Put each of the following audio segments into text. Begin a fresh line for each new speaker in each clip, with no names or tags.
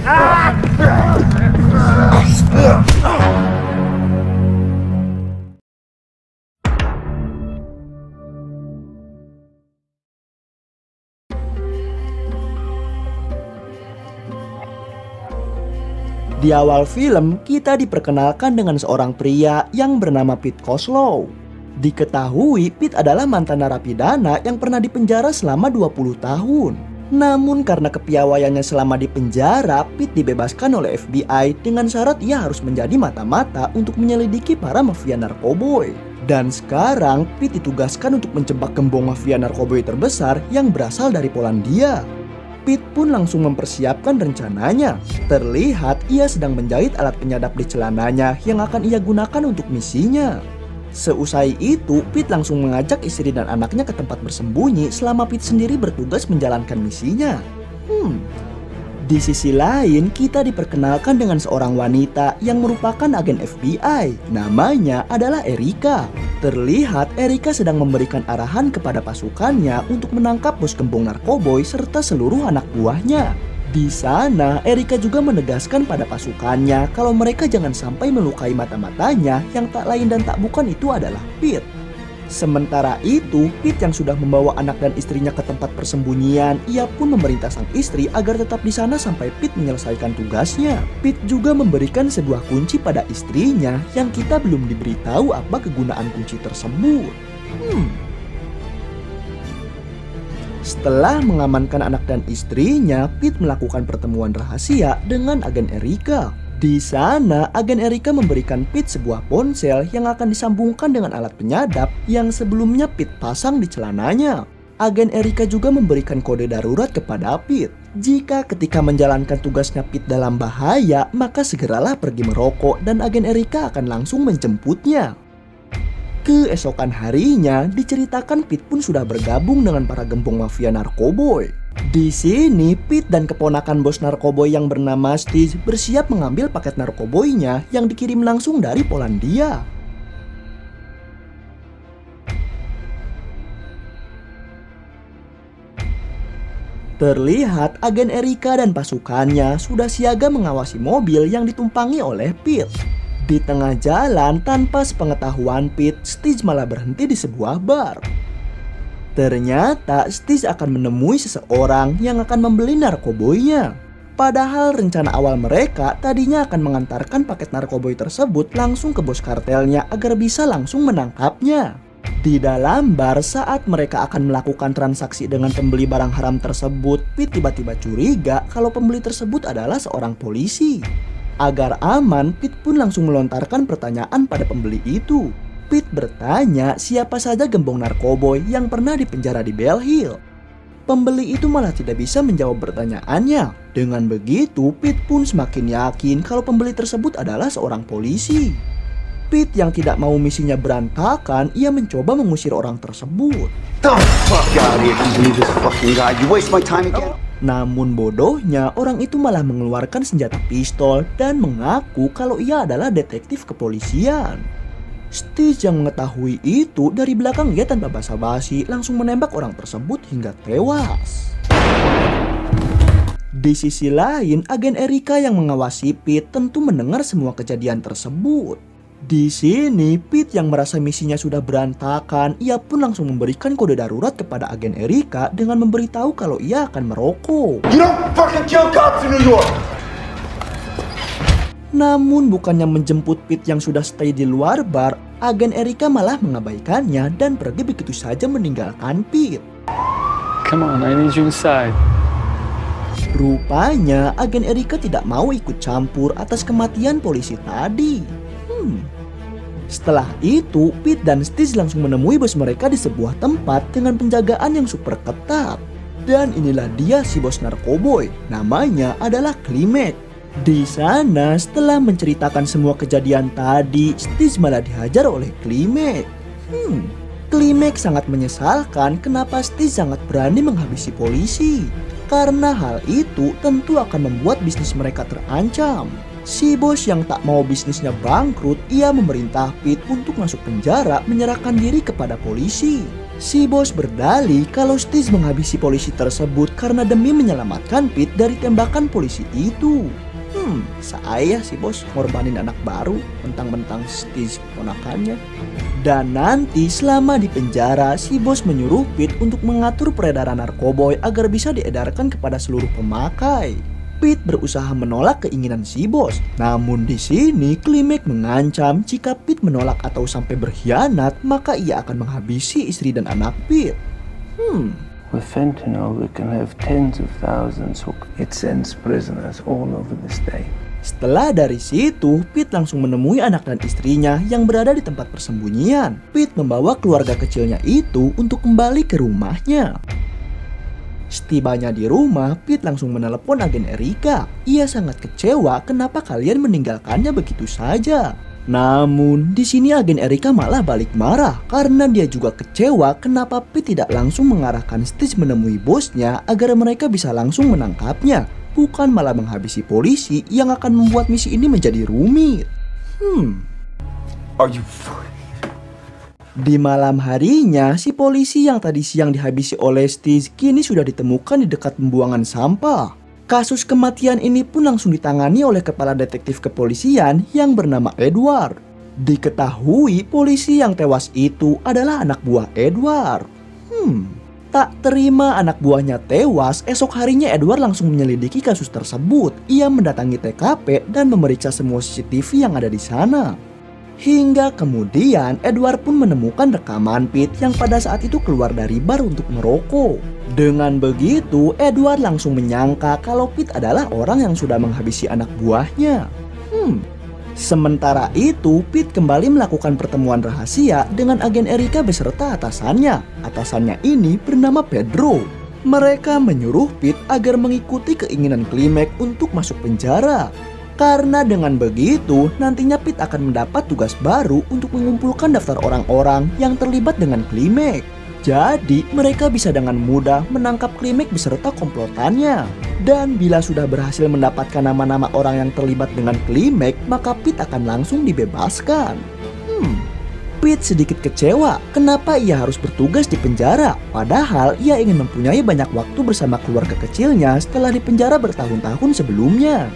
Di awal film, kita diperkenalkan dengan seorang pria yang bernama Pete Kozlow. Diketahui Pete adalah mantan narapidana yang pernah dipenjara selama 20 tahun. Namun karena kepiawaiannya selama di penjara, Pete dibebaskan oleh FBI dengan syarat ia harus menjadi mata-mata untuk menyelidiki para mafia narkoboy. Dan sekarang Pete ditugaskan untuk menjebak gembong mafia narkoboy terbesar yang berasal dari Polandia. Pete pun langsung mempersiapkan rencananya. Terlihat ia sedang menjahit alat penyadap di celananya yang akan ia gunakan untuk misinya. Seusai itu, Pete langsung mengajak istri dan anaknya ke tempat bersembunyi selama Pete sendiri bertugas menjalankan misinya. Di sisi lain, kita diperkenalkan dengan seorang wanita yang merupakan agen FBI. Namanya adalah Erika. Terlihat Erika sedang memberikan arahan kepada pasukannya untuk menangkap bos gembong narkoboy serta seluruh anak buahnya. Di sana, Erika juga menegaskan pada pasukannya kalau mereka jangan sampai melukai mata-matanya yang tak lain dan tak bukan itu adalah Pete. Sementara itu, Pete yang sudah membawa anak dan istrinya ke tempat persembunyian, ia pun memerintah sang istri agar tetap di sana sampai Pete menyelesaikan tugasnya. Pete juga memberikan sebuah kunci pada istrinya yang kita belum diberitahu apa kegunaan kunci tersebut. Setelah mengamankan anak dan istrinya, Pete melakukan pertemuan rahasia dengan agen Erika. Di sana, agen Erika memberikan Pete sebuah ponsel yang akan disambungkan dengan alat penyadap yang sebelumnya Pete pasang di celananya. Agen Erika juga memberikan kode darurat kepada Pete. Jika ketika menjalankan tugasnya Pete dalam bahaya, maka segeralah pergi merokok dan agen Erika akan langsung menjemputnya. Keesokan harinya, diceritakan Pete pun sudah bergabung dengan para gembong mafia narkoboy. Di sini, Pete dan keponakan bos narkoboy yang bernama Stitch bersiap mengambil paket narkoboynya yang dikirim langsung dari Polandia. Terlihat agen Erika dan pasukannya sudah siaga mengawasi mobil yang ditumpangi oleh Pete. Di tengah jalan, tanpa sepengetahuan Pete, Stitch malah berhenti di sebuah bar. Ternyata Stitch akan menemui seseorang yang akan membeli narkoboynya. Padahal rencana awal mereka tadinya akan mengantarkan paket narkoboy tersebut langsung ke bos kartelnya agar bisa langsung menangkapnya. Di dalam bar, saat mereka akan melakukan transaksi dengan pembeli barang haram tersebut, Pete tiba-tiba curiga kalau pembeli tersebut adalah seorang polisi. Agar aman, Pete pun langsung melontarkan pertanyaan pada pembeli itu. Pete bertanya siapa saja gembong narkoboy yang pernah dipenjara di Bell Hill. Pembeli itu malah tidak bisa menjawab pertanyaannya. Dengan begitu, Pete pun semakin yakin kalau pembeli tersebut adalah seorang polisi. Pete yang tidak mau misinya berantakan, ia mencoba mengusir orang tersebut. Namun bodohnya, orang itu malah mengeluarkan senjata pistol dan mengaku kalau ia adalah detektif kepolisian. Stitch yang mengetahui itu dari belakang ia tanpa basa-basi langsung menembak orang tersebut hingga tewas. Di sisi lain, agen Erika yang mengawasi Pete tentu mendengar semua kejadian tersebut. Di sini, Pete yang merasa misinya sudah berantakan, ia pun langsung memberikan kode darurat kepada agen Erika dengan memberitahu kalau ia akan merokok.
You don't fucking kill cops in New York!
Namun bukannya menjemput Pete yang sudah stay di luar bar, agen Erika malah mengabaikannya dan pergi begitu saja meninggalkan Pete.
Come on, I need you inside.
Rupanya agen Erika tidak mau ikut campur atas kematian polisi tadi. Setelah itu, Pete dan Stitch langsung menemui bos mereka di sebuah tempat dengan penjagaan yang super ketat. Dan inilah dia si bos narkoboy, namanya adalah Klimek. Di sana, setelah menceritakan semua kejadian tadi, Stitch malah dihajar oleh Klimek. Klimek sangat menyesalkan kenapa Stitch sangat berani menghabisi polisi. Karena hal itu tentu akan membuat bisnis mereka terancam. Si bos yang tak mau bisnisnya bangkrut, ia memerintah Pete untuk masuk penjara menyerahkan diri kepada polisi. Si bos berdalih kalau Stiz menghabisi polisi tersebut karena demi menyelamatkan Pete dari tembakan polisi itu. Saya si bos ngorbanin anak baru, mentang-mentang Stiz ponakannya. Dan nanti selama di penjara, si bos menyuruh Pete untuk mengatur peredaran narkoboy agar bisa diedarkan kepada seluruh pemakai. Pete berusaha menolak keinginan si bos. Namun di sini Klimek mengancam jika Pete menolak atau sampai berkhianat, maka ia akan menghabisi istri dan anak Pete.
With fentanyl, we can have tens of thousands. It sends prisoners all over the state.
Setelah dari situ, Pete langsung menemui anak dan istrinya yang berada di tempat persembunyian. Pete membawa keluarga kecilnya itu untuk kembali ke rumahnya. Setibanya di rumah, Pete langsung menelepon agen Erika. Ia sangat kecewa kenapa kalian meninggalkannya begitu saja. Namun, di sini agen Erika malah balik marah karena dia juga kecewa kenapa Pete tidak langsung mengarahkan Stiz menemui bosnya agar mereka bisa langsung menangkapnya, bukan malah menghabisi polisi yang akan membuat misi ini menjadi rumit.
Are you...
Di malam harinya, si polisi yang tadi siang dihabisi oleh Stiz kini sudah ditemukan di dekat pembuangan sampah. Kasus kematian ini pun langsung ditangani oleh kepala detektif kepolisian yang bernama Edward. Diketahui polisi yang tewas itu adalah anak buah Edward. Tak terima anak buahnya tewas, esok harinya Edward langsung menyelidiki kasus tersebut. Ia mendatangi TKP dan memeriksa semua CCTV yang ada di sana. Hingga kemudian Edward pun menemukan rekaman Pete yang pada saat itu keluar dari bar untuk merokok. Dengan begitu, Edward langsung menyangka kalau Pete adalah orang yang sudah menghabisi anak buahnya. Sementara itu, Pete kembali melakukan pertemuan rahasia dengan agen Erika beserta atasannya. Atasannya ini bernama Pedro. Mereka menyuruh Pete agar mengikuti keinginan Klimek untuk masuk penjara. Karena dengan begitu, nantinya Pete akan mendapat tugas baru untuk mengumpulkan daftar orang-orang yang terlibat dengan Klimek. Jadi, mereka bisa dengan mudah menangkap Klimek beserta komplotannya. Dan bila sudah berhasil mendapatkan nama-nama orang yang terlibat dengan Klimek, maka Pete akan langsung dibebaskan. Pete sedikit kecewa kenapa ia harus bertugas di penjara. Padahal ia ingin mempunyai banyak waktu bersama keluarga kecilnya setelah di penjara bertahun-tahun sebelumnya.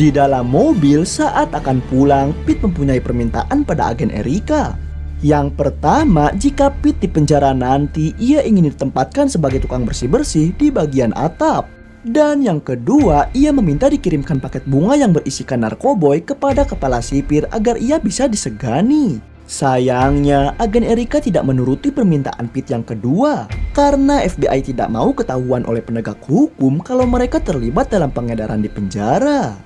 Di dalam mobil saat akan pulang, Pete mempunyai permintaan pada agen Erika. Yang pertama, jika Pete di penjara nanti, ia ingin ditempatkan sebagai tukang bersih-bersih di bagian atap. Dan yang kedua, ia meminta dikirimkan paket bunga yang berisikan narkoboy kepada kepala sipir agar ia bisa disegani. Sayangnya, agen Erika tidak menuruti permintaan Pete yang kedua karena FBI tidak mau ketahuan oleh penegak hukum kalau mereka terlibat dalam pengedaran di penjara.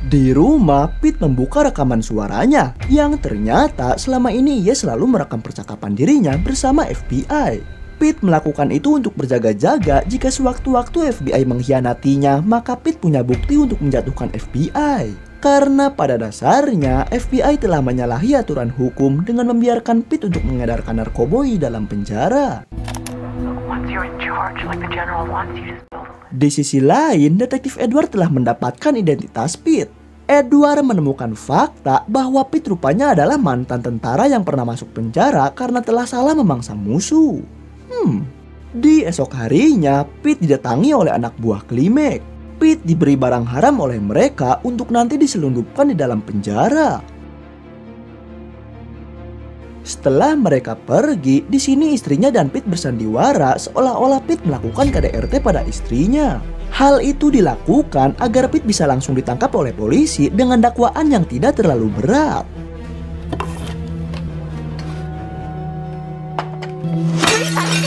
Di rumah, Pete membuka rekaman suaranya yang ternyata selama ini ia selalu merekam percakapan dirinya bersama FBI. Pete melakukan itu untuk berjaga-jaga jika sewaktu-waktu FBI mengkhianatinya, maka Pete punya bukti untuk menjatuhkan FBI. Karena pada dasarnya FBI telah menyalahi aturan hukum dengan membiarkan Pete untuk mengedarkan narkoboy dalam penjara. Di sisi lain, detektif Edward telah mendapatkan identitas Pete. Edward menemukan fakta bahwa Pete rupanya adalah mantan tentara yang pernah masuk penjara karena telah salah memangsa musuh. Di esok harinya, Pete didatangi oleh anak buah Klimek. Pete diberi barang haram oleh mereka untuk nanti diselundupkan di dalam penjara. Setelah mereka pergi, di sini istrinya dan Pete bersandiwara seolah-olah Pete melakukan KDRT pada istrinya. Hal itu dilakukan agar Pete bisa langsung ditangkap oleh polisi dengan dakwaan yang tidak terlalu berat.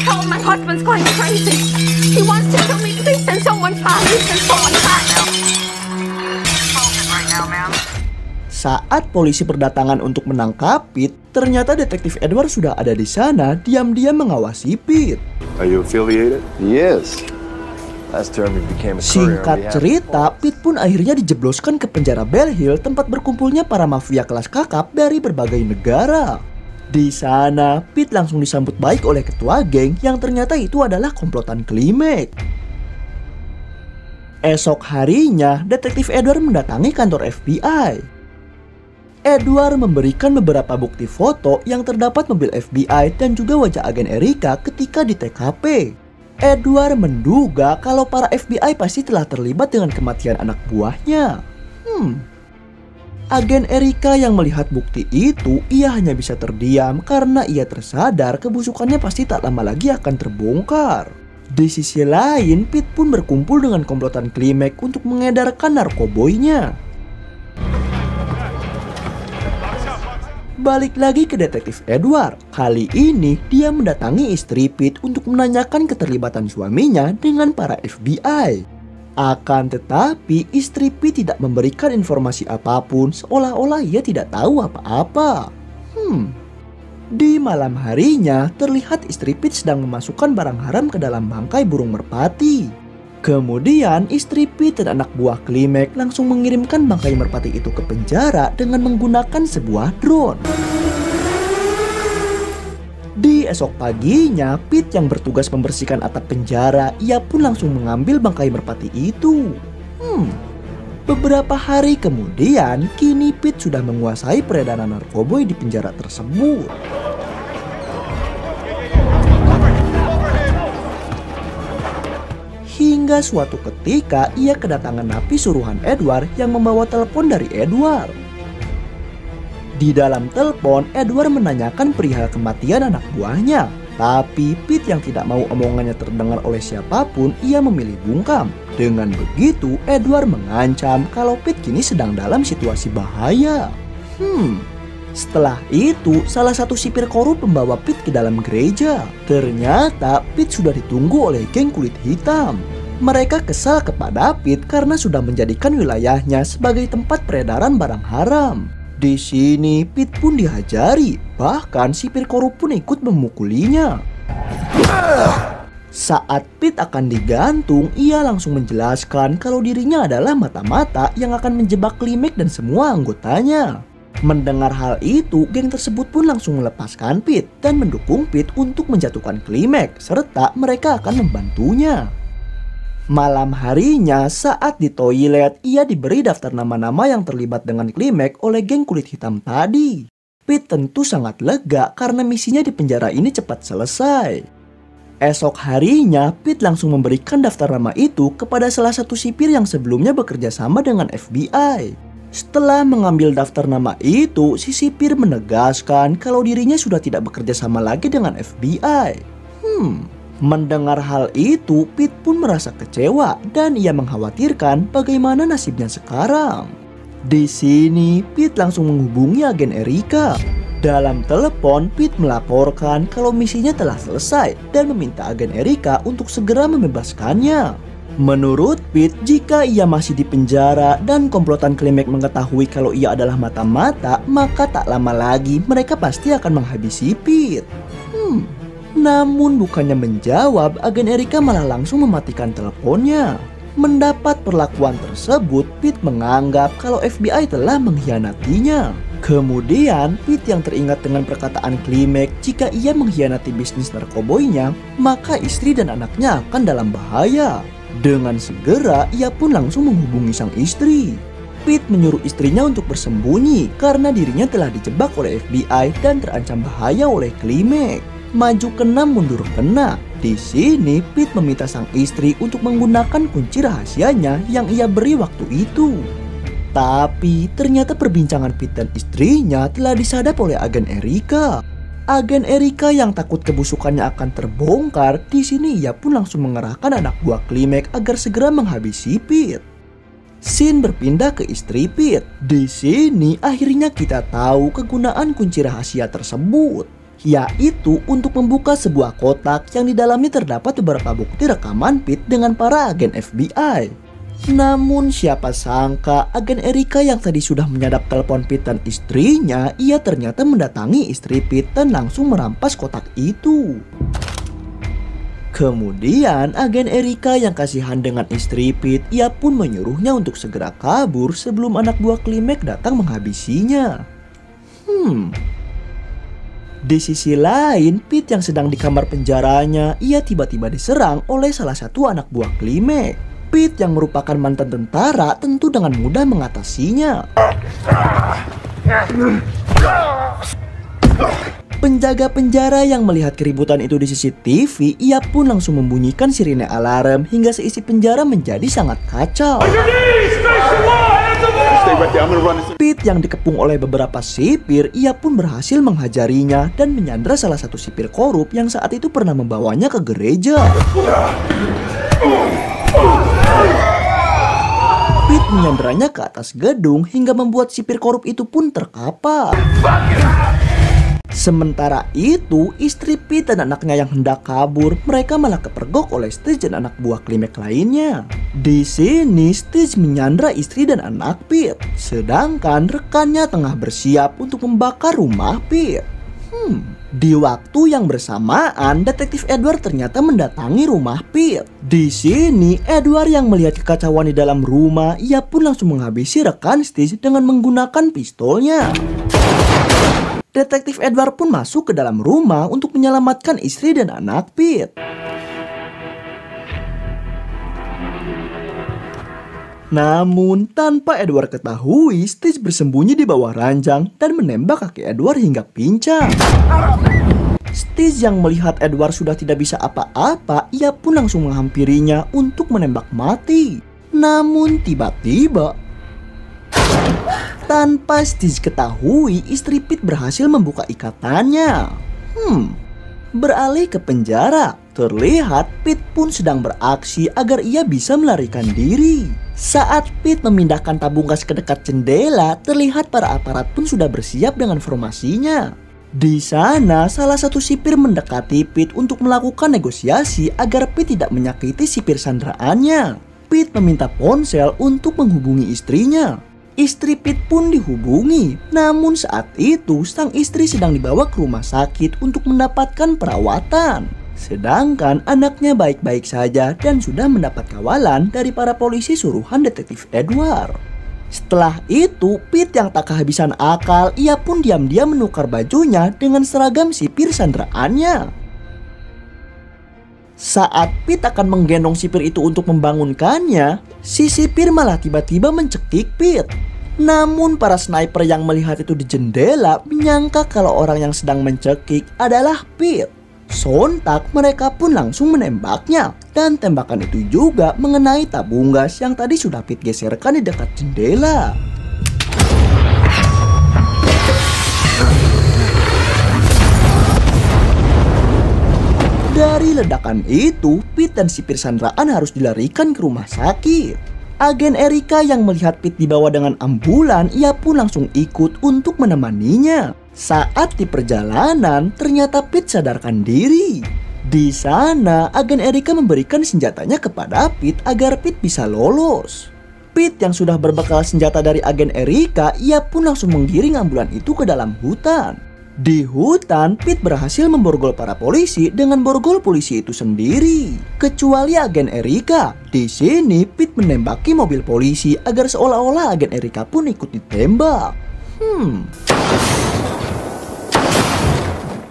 Oh, my husband's going crazy. He wants to kill me. Please send someone fast. Please send someone fast. Right now, ma'am.
Saat polisi berdatangan untuk menangkap Pete, ternyata detektif Edward sudah ada di sana, diam-diam mengawasi Pete.
Are you affiliated?
Yes. Last term he became a courier on
Singkat
behalf of
cerita, Pete pun akhirnya dijebloskan ke penjara Bell Hill, tempat berkumpulnya para mafia kelas kakap dari berbagai negara. Di sana, Pete langsung disambut baik oleh ketua geng yang ternyata itu adalah komplotan Klimek. Esok harinya, detektif Edward mendatangi kantor FBI. Edward memberikan beberapa bukti foto yang terdapat mobil FBI dan juga wajah agen Erika ketika di TKP. Edward menduga kalau para FBI pasti telah terlibat dengan kematian anak buahnya. Agen Erika yang melihat bukti itu, ia hanya bisa terdiam karena ia tersadar kebusukannya pasti tak lama lagi akan terbongkar. Di sisi lain, Pete pun berkumpul dengan komplotan Klimek untuk mengedarkan narkoboynya. Balik lagi ke detektif Edward. Kali ini dia mendatangi istri Pete untuk menanyakan keterlibatan suaminya dengan para FBI. Akan tetapi istri Pete tidak memberikan informasi apapun, seolah-olah ia tidak tahu apa-apa. Di malam harinya terlihat istri Pete sedang memasukkan barang haram ke dalam bangkai burung merpati. Kemudian istri Pete dan anak buah Klimek langsung mengirimkan bangkai merpati itu ke penjara dengan menggunakan sebuah drone. Di esok paginya, Pete yang bertugas membersihkan atap penjara, ia pun langsung mengambil bangkai merpati itu. Beberapa hari kemudian, kini Pete sudah menguasai peredaran narkoboy di penjara tersebut. Hingga suatu ketika ia kedatangan napi suruhan Edward yang membawa telepon dari Edward. Di dalam telepon, Edward menanyakan perihal kematian anak buahnya. Tapi Pete yang tidak mau omongannya terdengar oleh siapapun, ia memilih bungkam. Dengan begitu, Edward mengancam kalau Pete kini sedang dalam situasi bahaya. Setelah itu, salah satu sipir korup membawa Pete ke dalam gereja. Ternyata Pete sudah ditunggu oleh geng kulit hitam. Mereka kesal kepada Pete karena sudah menjadikan wilayahnya sebagai tempat peredaran barang haram. Di sini Pete pun dihajari, bahkan sipir korup pun ikut memukulinya. Saat Pete akan digantung, ia langsung menjelaskan kalau dirinya adalah mata-mata yang akan menjebak Klimek dan semua anggotanya. Mendengar hal itu, geng tersebut pun langsung melepaskan Pete dan mendukung Pete untuk menjatuhkan Klimek, serta mereka akan membantunya. Malam harinya, saat di toilet, ia diberi daftar nama-nama yang terlibat dengan Klimek oleh geng kulit hitam tadi. Pete tentu sangat lega karena misinya di penjara ini cepat selesai. Esok harinya, Pete langsung memberikan daftar nama itu kepada salah satu sipir yang sebelumnya bekerja sama dengan FBI. Setelah mengambil daftar nama itu, si sipir menegaskan kalau dirinya sudah tidak bekerja sama lagi dengan FBI. Mendengar hal itu, Pete pun merasa kecewa dan ia mengkhawatirkan bagaimana nasibnya sekarang. Di sini, Pete langsung menghubungi agen Erika. Dalam telepon, Pete melaporkan kalau misinya telah selesai dan meminta agen Erika untuk segera membebaskannya. Menurut Pete, jika ia masih di penjara dan komplotan Klimek mengetahui kalau ia adalah mata-mata, maka tak lama lagi mereka pasti akan menghabisi Pete. Namun bukannya menjawab, agen Erika malah langsung mematikan teleponnya. Mendapat perlakuan tersebut, Pete menganggap kalau FBI telah mengkhianatinya. Kemudian, Pete yang teringat dengan perkataan Klimek jika ia mengkhianati bisnis narkoboynya, maka istri dan anaknya akan dalam bahaya. Dengan segera, ia pun langsung menghubungi sang istri. Pete menyuruh istrinya untuk bersembunyi karena dirinya telah dijebak oleh FBI dan terancam bahaya oleh Klimek. Maju kena mundur kena. Di sini, Pete meminta sang istri untuk menggunakan kunci rahasianya yang ia beri waktu itu. Tapi ternyata perbincangan Pete dan istrinya telah disadap oleh agen Erika. Agen Erika yang takut kebusukannya akan terbongkar, di sini ia pun langsung mengerahkan anak buah Klimek agar segera menghabisi Pete. Scene berpindah ke istri Pete. Di sini akhirnya kita tahu kegunaan kunci rahasia tersebut, yaitu untuk membuka sebuah kotak yang di dalamnya terdapat beberapa bukti rekaman Pete dengan para agen FBI. Namun siapa sangka agen Erika yang tadi sudah menyadap telepon Pete dan istrinya, ia ternyata mendatangi istri Pete dan langsung merampas kotak itu. Kemudian agen Erika yang kasihan dengan istri Pete, ia pun menyuruhnya untuk segera kabur sebelum anak buah Klimek datang menghabisinya. Di sisi lain, Pete yang sedang di kamar penjaranya, ia tiba-tiba diserang oleh salah satu anak buah Klimek. Pete yang merupakan mantan tentara tentu dengan mudah mengatasinya. Penjaga penjara yang melihat keributan itu di CCTV, ia pun langsung membunyikan sirine alarm hingga seisi penjara menjadi sangat kacau. Pete yang dikepung oleh beberapa sipir, ia pun berhasil menghajarinya dan menyandra salah satu sipir korup yang saat itu pernah membawanya ke gereja. Pete menyandranya ke atas gedung hingga membuat sipir korup itu pun terkapar. Sementara itu, istri Pete dan anaknya yang hendak kabur, mereka malah kepergok oleh Stige dan anak buah Klimek lainnya. Di sini, Stige menyandra istri dan anak Pete, sedangkan rekannya tengah bersiap untuk membakar rumah Pete. Di waktu yang bersamaan, detektif Edward ternyata mendatangi rumah Pete. Di sini, Edward yang melihat kekacauan di dalam rumah, ia pun langsung menghabisi rekan Stige dengan menggunakan pistolnya. Detektif Edward pun masuk ke dalam rumah untuk menyelamatkan istri dan anak Pete. Namun, tanpa Edward ketahui, Stige bersembunyi di bawah ranjang dan menembak kaki Edward hingga pincang. Stige yang melihat Edward sudah tidak bisa apa-apa, ia pun langsung menghampirinya untuk menembak mati. Namun tiba-tiba, tanpa Stige ketahui, istri Pete berhasil membuka ikatannya. Beralih ke penjara, terlihat Pete pun sedang beraksi agar ia bisa melarikan diri. Saat Pete memindahkan tabung gas ke dekat jendela, terlihat para aparat pun sudah bersiap dengan formasinya. Di sana, salah satu sipir mendekati Pete untuk melakukan negosiasi agar Pete tidak menyakiti sipir sandraannya. Pete meminta ponsel untuk menghubungi istrinya. Istri Pete pun dihubungi, namun saat itu sang istri sedang dibawa ke rumah sakit untuk mendapatkan perawatan. Sedangkan anaknya baik-baik saja dan sudah mendapat kawalan dari para polisi suruhan detektif Edward. Setelah itu, Pete yang tak kehabisan akal, ia pun diam-diam menukar bajunya dengan seragam sipir sandraannya. Saat Pete akan menggendong sipir itu untuk membangunkannya, si sipir malah tiba-tiba mencekik Pete. Namun para sniper yang melihat itu di jendela menyangka kalau orang yang sedang mencekik adalah Pete. Sontak mereka pun langsung menembaknya, dan tembakan itu juga mengenai tabung gas yang tadi sudah Pete geserkan di dekat jendela. Dari ledakan itu, Pete dan sipir sandraan harus dilarikan ke rumah sakit. Agen Erika yang melihat Pete dibawa dengan ambulan, ia pun langsung ikut untuk menemaninya. Saat di perjalanan, ternyata Pete sadarkan diri. Di sana, agen Erika memberikan senjatanya kepada Pete agar Pete bisa lolos. Pete yang sudah berbekal senjata dari agen Erika, ia pun langsung menggiring ambulan itu ke dalam hutan. Di hutan, Pete berhasil memborgol para polisi dengan borgol polisi itu sendiri. Kecuali agen Erika. Di sini, Pete menembaki mobil polisi agar seolah-olah agen Erika pun ikut ditembak.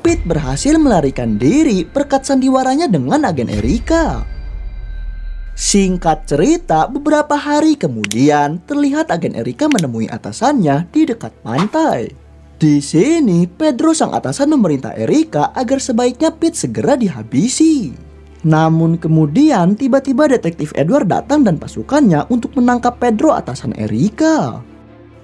Pete berhasil melarikan diri berkat sandiwaranya dengan agen Erika. Singkat cerita, beberapa hari kemudian, terlihat agen Erika menemui atasannya di dekat pantai. Di sini, Pedro sang atasan memerintah Erika agar sebaiknya Pete segera dihabisi. Namun kemudian tiba-tiba detektif Edward datang dan pasukannya untuk menangkap Pedro atasan Erika.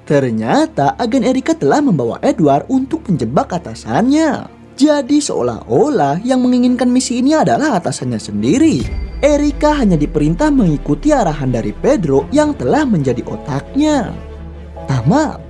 Ternyata agen Erika telah membawa Edward untuk menjebak atasannya. Jadi seolah-olah yang menginginkan misi ini adalah atasannya sendiri. Erika hanya diperintah mengikuti arahan dari Pedro yang telah menjadi otaknya. Tamat.